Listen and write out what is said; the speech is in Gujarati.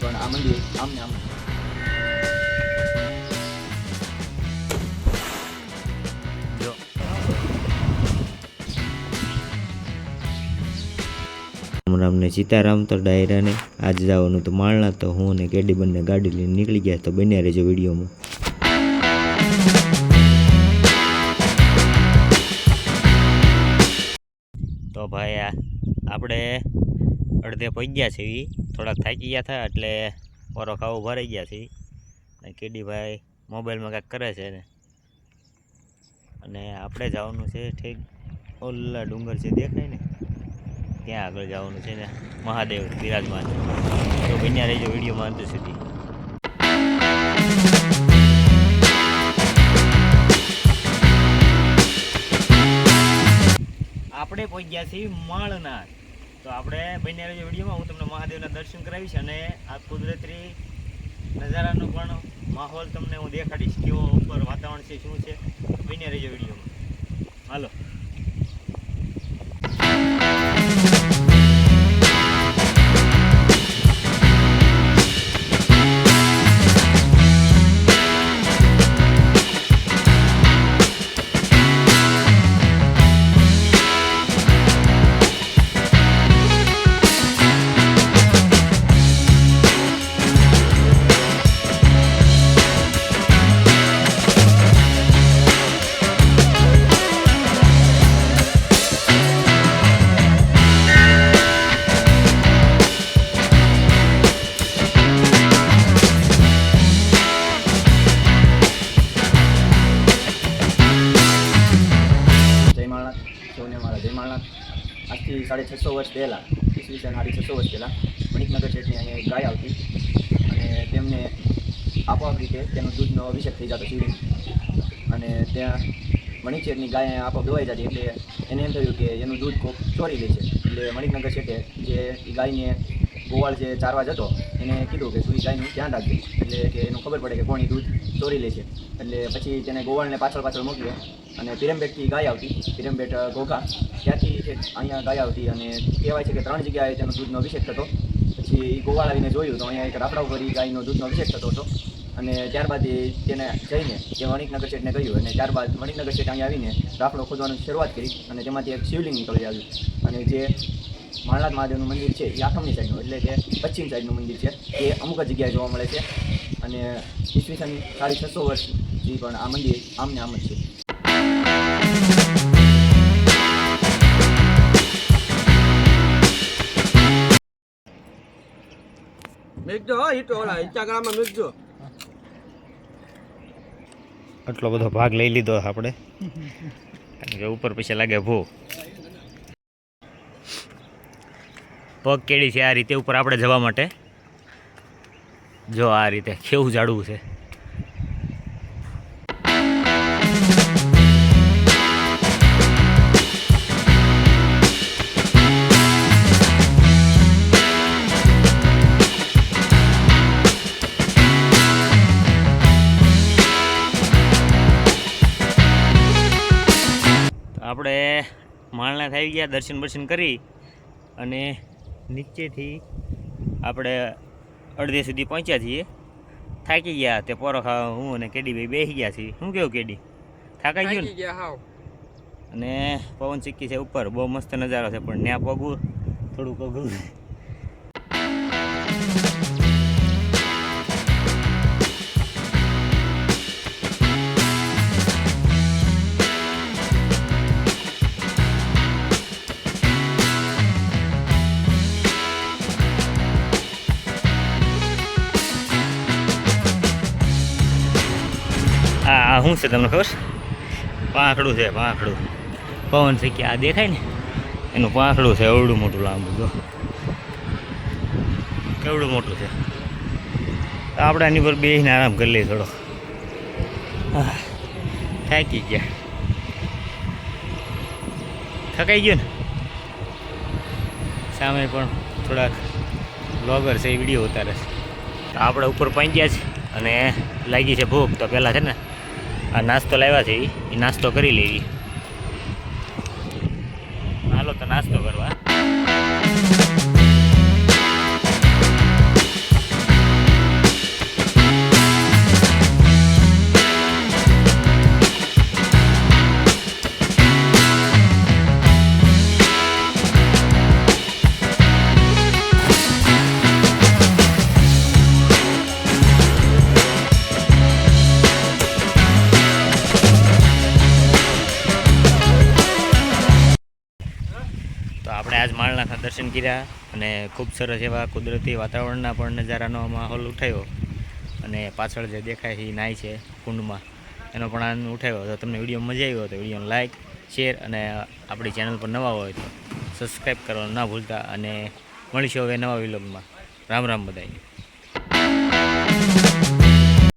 પણ આ મંદિર આમને આમ જો રામ ને સીતારામ. તો ડાયરાને આજ જવાનું તો માળના, તો હું અને કેડી બંને ગાડી લઈને નીકળી ગયા. તો બન્યા રહેજો વિડીયોમાં. તો ભાઈ આપણે અડધે પહોંચ્યા છીએ, થોડાક થાકી ગયા હતા એટલે પોરો ખાવો ભરાઈ ગયા છીએ. અને કેડીભાઈ મોબાઈલમાં કાંઈક કરે છે ને, અને આપણે જવાનું છે ઠીક ઓલા ડુંગર છે દેખાય ને ત્યાં આગળ જવાનું છે ને, મહાદેવ બિરાજમાન. તો બન્યા રહેજો વિડીયોમાં અંત સુધી. આપણે પહોંચ્યા છીએ માળના. તો આપણે બન્યા રહેજો વિડીયોમાં. હું તમને મહાદેવના દર્શન કરાવીશ અને આ કુદરતી નજારાનો પણ માહોલ તમને હું દેખાડીશ, કેવો ઉપર વાતાવરણ છે, શું છે. બન્યા રહેજો વિડીયોમાં. હાલો. આજથી 650 વર્ષ પહેલાં, ઈસવીસન 650 વર્ષ પહેલાં મણિકનગર શેઠની અહીંયા એક ગાય આવતી અને તેમને આપોઆપ રીતે તેનો દૂધનો અભિષેક થઈ જતો શિવલિંગ. અને ત્યાં મણિક શેઠની ગાય આપોઆપ દોવાઈ જતી, એટલે એને એમ થયું કે એનું દૂધ કોક ચોરી લે છે. એટલે મણિકનગર શેઠે જે એ ગાયને ગોવાળ જે ચારવા જતો એને કીધું કે તું એ ગાયનું ધ્યાન રાખજે, એટલે કે એનું ખબર પડે કે કોણ એ દૂધ ચોરી લે છે. એટલે પછી તેને ગોવાળને પાછળ મોકલ્યો અને પિરમબેટથી ગાય આવતી, પિરમબેટ ઘોઘા, ત્યાંથી અહીંયા ગાય આવતી. અને કહેવાય છે કે 3 જગ્યાએ તેનો દૂધનો અભિષેક થતો. પછી એ ગોવાળ આવીને જોયું તો અહીંયા એક રાફડા ઉપર ગાયનો દૂધનો અભિષેક થતો હતો. અને ત્યારબાદ તેને જઈને એ મણિકનગર શેઠને કહ્યું, અને ત્યારબાદ મણિકનગર શેઠ અહીંયા આવીને રાફડો ખોદવાની શરૂઆત કરી અને તેમાંથી એક શિવલિંગ નીકળી આવ્યું. અને જે માળનાથ મહાદેવનું મંદિર છે એ આઠમની સાઈડનું, એટલે કે પશ્ચિમ સાઈડનું મંદિર છે. એ અમુક જ જગ્યાએ જોવા મળે છે. અને ઈસવીસન 650 વર્ષથી પણ આ મંદિર આમને આમ જ છે. આટલો બધો ભાગ લઈ લીધો આપણે, કારણ કે ઉપર પછી લાગે ભૂ. પગ કેડી છે આ રીતે ઉપર આપણે જવા માટે. જો આ રીતે કેવું જાડવું છે. આપણે માળના થઈ ગયા, દર્શન બર્શન કરી અને નીચેથી આપણે અડધે સુધી પહોંચ્યા છીએ. થાકી ગયા તે પોરો ખાવા હું અને કેડી ભાઈ બેસી ગયા છીએ. શું કેવું કેડી, થાકાઈ ગયું ને? અને પવન સિક્કી છે ઉપર, બહુ મસ્ત નજારો છે, પણ ત્યાં પગું થોડુંક અઘરું. આ શું છે તમને ખબર? પાંખડું છે, પાંખડું. પવન સિક્કી આ દેખાય ને એનું પાંખડું છે, એવડું મોટું લાંબુ. જો કેવડું મોટું છે. આપણે આની પર બેસીને આરામ કરી લઈએ થોડો. થાકી ગયા, થકાઈ ગયો ને. સામે પણ થોડાક બ્લોગર છે, એ વિડીયો ઉતારે છે. તો આપણે ઉપર પહોંચ્યા છે અને લાગી છે ભૂખ. તો પહેલાં છે ને આ નાસ્તો લાવ્યા છે, એ નાસ્તો કરી લેવી. હાલો તો નાસ્તો કરવા. આજ માળનાથના દર્શન કર્યા અને ખૂબ સરસ એવા કુદરતી વાતાવરણના પણ નજારાનો માહોલ ઉઠાવ્યો અને પાછળ જે દેખાય છે એ નાય છે કુંડમાં એનો પણ આનંદ ઉઠાવ્યો. તો તમને વિડીયો મજા આવ્યો તો વિડીયોને લાઇક શેર અને આપણી ચેનલ પર નવા હોય તો સબસ્ક્રાઈબ કરવાનું ના ભૂલતા અને મળીશું હવે નવા વિલોગમાં. રામ રામ બધાય.